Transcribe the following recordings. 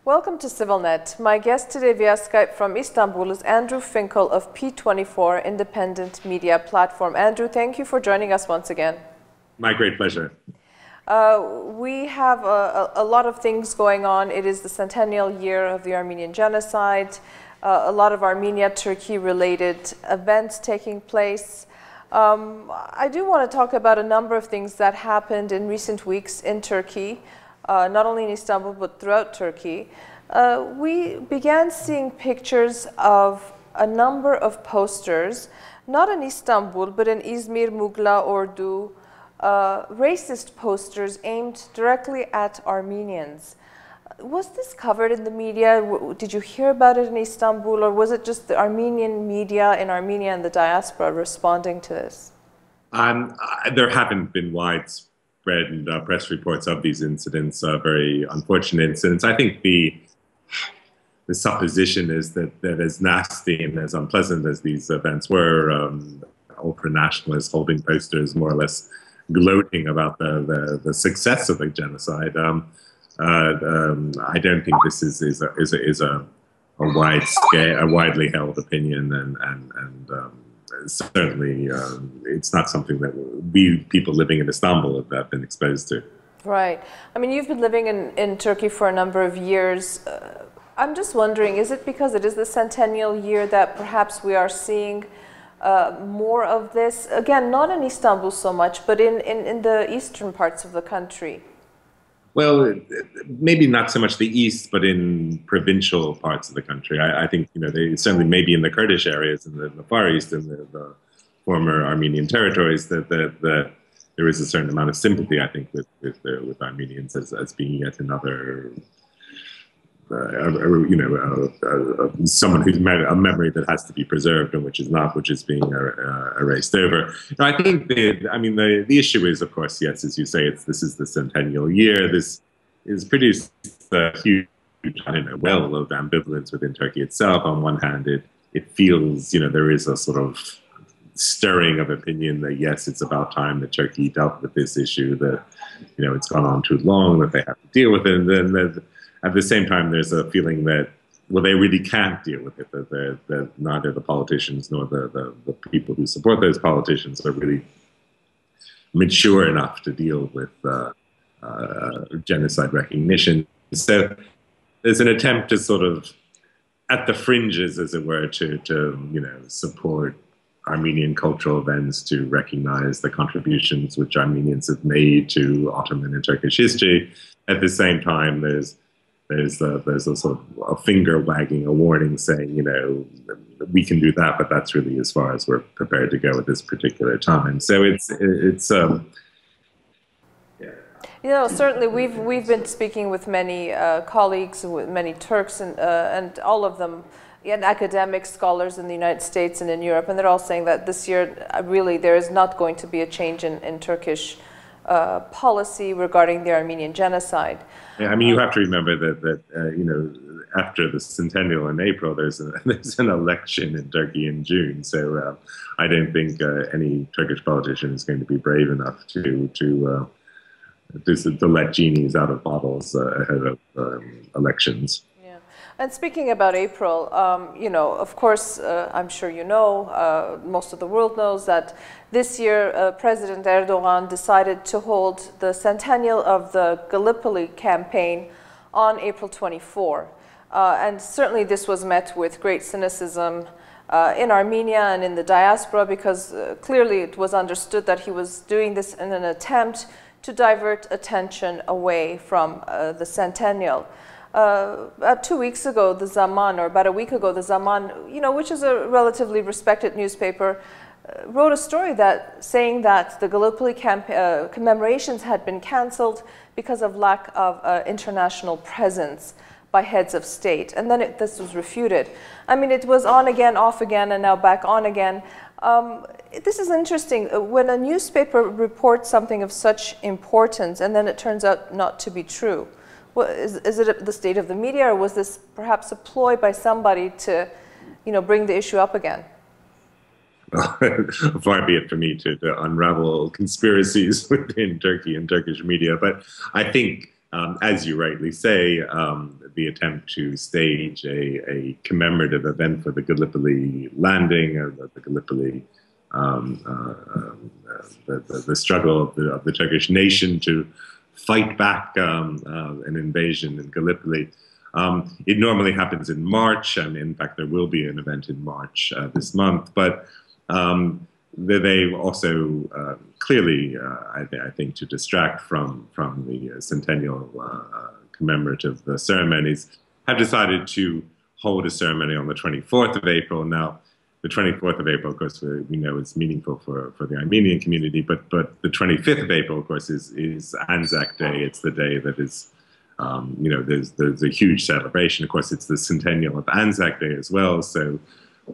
Welcome to CivilNet. My guest today via Skype from Istanbul is Andrew Finkel of P24 independent media platform. Andrew, thank you for joining us once again. My great pleasure. We have a lot of things going on. It is the centennial year of the Armenian Genocide. A lot of Armenia-Turkey related events taking place. I do want to talk about a number of things that happened in recent weeks in Turkey. Not only in Istanbul, but throughout Turkey. We began seeing pictures of a number of posters, not in Istanbul, but in Izmir, Mugla, Ordu, racist posters aimed directly at Armenians. Was this covered in the media? Did you hear about it in Istanbul, or was it just the Armenian media in Armenia and the diaspora responding to this? There haven't been widespread press reports of these incidents, very unfortunate incidents. I think the supposition is that as nasty and as unpleasant as these events were, ultra-nationalists holding posters more or less gloating about the success of the genocide. I don't think this is a widely held opinion, and certainly it's not something that we people living in Istanbul have been exposed to. Right. I mean, you've been living in Turkey for a number of years. I'm just wondering, is it because it is the centennial year that perhaps we are seeing more of this? Again, not in Istanbul so much, but in the eastern parts of the country. Well, maybe not so much the east, but in provincial parts of the country. I think, they certainly maybe in the Kurdish areas in the Far East and the former Armenian territories that there is a certain amount of sympathy, I think, with Armenians as being yet another, someone who's a memory that has to be preserved and which is being erased over. Now, I think the issue is, of course, yes, as you say, this is the centennial year. This is produced a huge, well of ambivalence within Turkey itself. On one hand, it feels, there is a sort of stirring of opinion that yes, it's about time that Turkey dealt with this issue, that it's gone on too long, that they have to deal with it, and then at the same time, there's a feeling that, well, they really can't deal with it, that neither the politicians nor the people who support those politicians are really mature enough to deal with genocide recognition. So there's an attempt to sort of, at the fringes, as it were, to support Armenian cultural events, to recognize the contributions which Armenians have made to Ottoman and Turkish history. At the same time, there's a sort of a finger wagging, a warning saying, we can do that, but that's really as far as we're prepared to go at this particular time. So it's yeah. Certainly we've been speaking with many colleagues, with many Turks, and all of them, and academic scholars in the United States and in Europe, and they're all saying that this year, really, there is not going to be a change in Turkish policy regarding the Armenian genocide. Yeah, I mean, you have to remember that after the centennial in April, there's an election in Turkey in June. So I don't think any Turkish politician is going to be brave enough to let genies out of bottles ahead of elections. Yeah, and speaking about April, of course, I'm sure most of the world knows that this year President Erdogan decided to hold the centennial of the Gallipoli campaign on April 24. And certainly this was met with great cynicism in Armenia and in the diaspora, because clearly it was understood that he was doing this in an attempt to divert attention away from the centennial. About 2 weeks ago, the Zaman, or about a week ago, the Zaman, which is a relatively respected newspaper, wrote a story saying that the Gallipoli commemorations had been cancelled because of lack of international presence by heads of state. And then this was refuted. I mean, it was on again, off again, and now back on again. This is interesting. When a newspaper reports something of such importance and then it turns out not to be true, is it the state of the media, or was this perhaps a ploy by somebody to, bring the issue up again? Far be it for me to unravel conspiracies within Turkey and Turkish media, but I think as you rightly say, the attempt to stage a commemorative event for the Gallipoli landing, the Gallipoli, the struggle of the Turkish nation to fight back an invasion in Gallipoli. It normally happens in March, and in fact, there will be an event in March this month. But they also clearly, I think, to distract from the centennial commemorative ceremonies, have decided to hold a ceremony on the 24th of April. Now, the 24th of April, of course, we know is meaningful for the Armenian community, but the 25th of April, of course, is Anzac Day. It's the day that is, you know, there's a huge celebration. Of course, it's the centennial of Anzac Day as well. So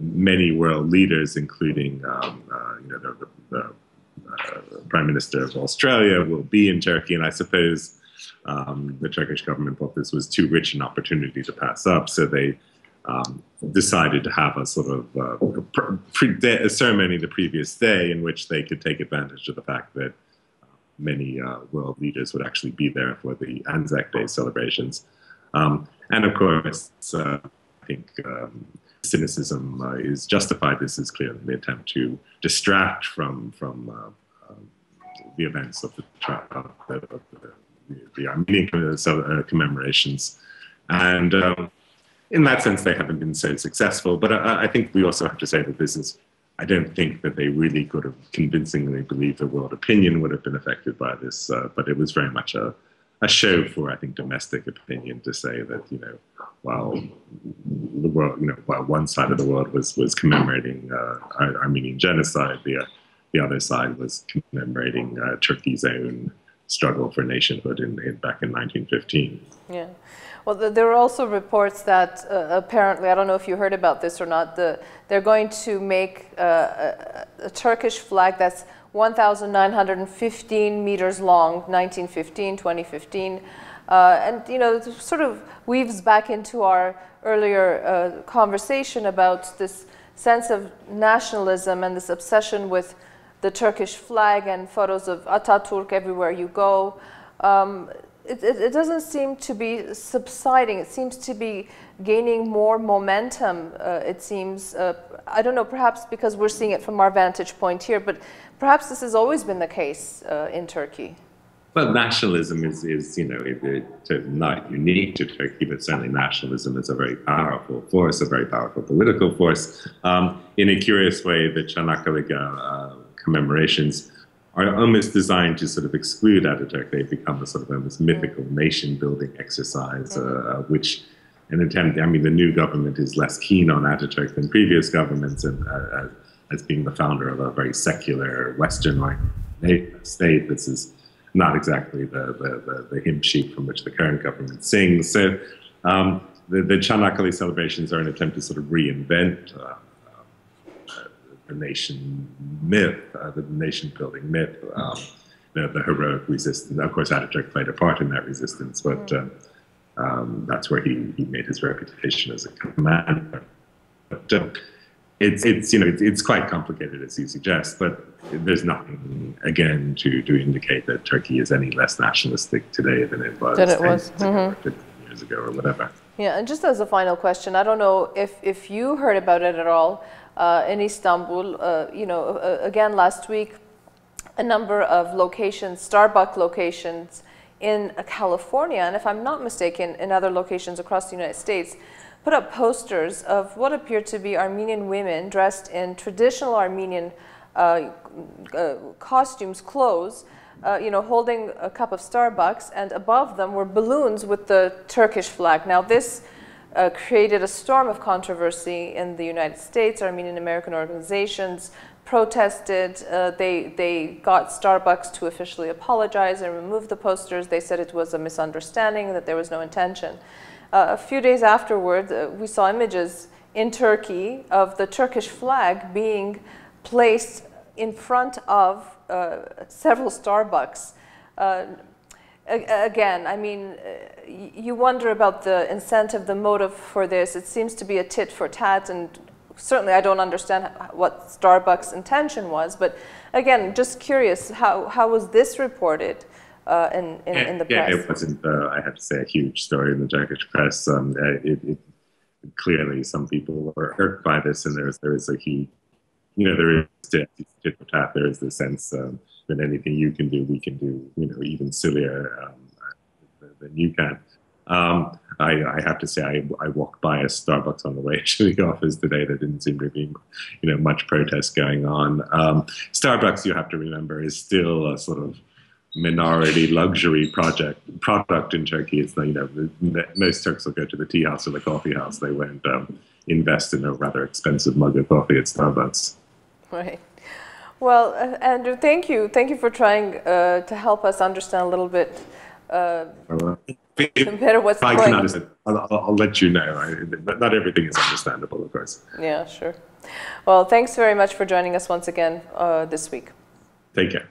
many world leaders, including, you know, the Prime Minister of Australia, will be in Turkey, and I suppose the Turkish government thought this was too rich an opportunity to pass up, so they decided to have a sort of a ceremony the previous day in which they could take advantage of the fact that many world leaders would actually be there for the Anzac Day celebrations. And of course, I think cynicism is justified. This is clearly the attempt to distract from the events of the Armenian commemorations. And in that sense, they haven't been so successful. But I think we also have to say that this is, I don't think that they really could have convincingly believed the world opinion would have been affected by this. But it was very much a show for, I think, domestic opinion to say that, you know, while the world, you know, while one side of the world was commemorating Armenian genocide, the other side was commemorating Turkey's own struggle for nationhood back in 1915. Yeah. Well, there are also reports that apparently, I don't know if you heard about this or not, they're going to make a Turkish flag that's 1,915 meters long, 1915, 2015. And, you know, it sort of weaves back into our earlier conversation about this sense of nationalism and this obsession with the Turkish flag and photos of Ataturk everywhere you go. It doesn't seem to be subsiding. It seems to be gaining more momentum, it seems. I don't know, perhaps because we're seeing it from our vantage point here, but perhaps this has always been the case in Turkey. Well, nationalism is you know, not unique to Turkey, but certainly nationalism is a very powerful force, a very powerful political force. In a curious way, the Çanakkale commemorations are almost designed to sort of exclude Ataturk. They've become a sort of almost mythical nation-building exercise, which an attempt, I mean, the new government is less keen on Ataturk than previous governments, and as being the founder of a very secular Western-like state, this is not exactly the hymn sheet from which the current government sings. So the Çanakkale celebrations are an attempt to sort of reinvent the nation myth, the nation-building myth, the heroic resistance. Of course, Ataturk played a part in that resistance, but that's where he made his reputation as a commander. But it's you know, it's quite complicated, as you suggest, but there's nothing, again, to indicate that Turkey is any less nationalistic today than it was 10 years ago or 15 years ago or whatever. Yeah, and just as a final question, I don't know if you heard about it at all in Istanbul. You know, again, last week, a number of locations, Starbucks locations in California, and if I'm not mistaken, in other locations across the United States, put up posters of what appeared to be Armenian women dressed in traditional Armenian costumes, clothes, you know, holding a cup of Starbucks, and above them were balloons with the Turkish flag. Now, this created a storm of controversy in the United States. Armenian American organizations protested. They got Starbucks to officially apologize and remove the posters. They said it was a misunderstanding, that there was no intention. A few days afterward, we saw images in Turkey of the Turkish flag being placed in front of several Starbucks. Again, I mean, you wonder about the incentive, the motive for this. It seems to be a tit for tat, and certainly I don't understand what Starbucks' intention was. But again, just curious, how was this reported in the press. Yeah, it wasn't, I have to say, a huge story in the Turkish press. Clearly, some people were hurt by this, and there is a huge, there is the sense that anything you can do, we can do, even sillier than you can. I have to say, I walked by a Starbucks on the way to the office today. There didn't seem to be, much protest going on. Starbucks, you have to remember, is still a sort of minority luxury product in Turkey. It's most Turks will go to the tea house or the coffee house. They won't invest in a rather expensive mug of coffee at Starbucks. Right. Well, Andrew, thank you. Thank you for trying to help us understand a little bit better what's going on. I'll let you know. Not everything is understandable, of course. Yeah, sure. Well, thanks very much for joining us once again this week. Take care.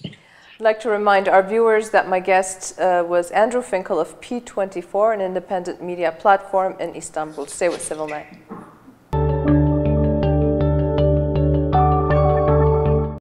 I'd like to remind our viewers that my guest was Andrew Finkel of P24, an independent media platform in Istanbul. Stay with CivilNet.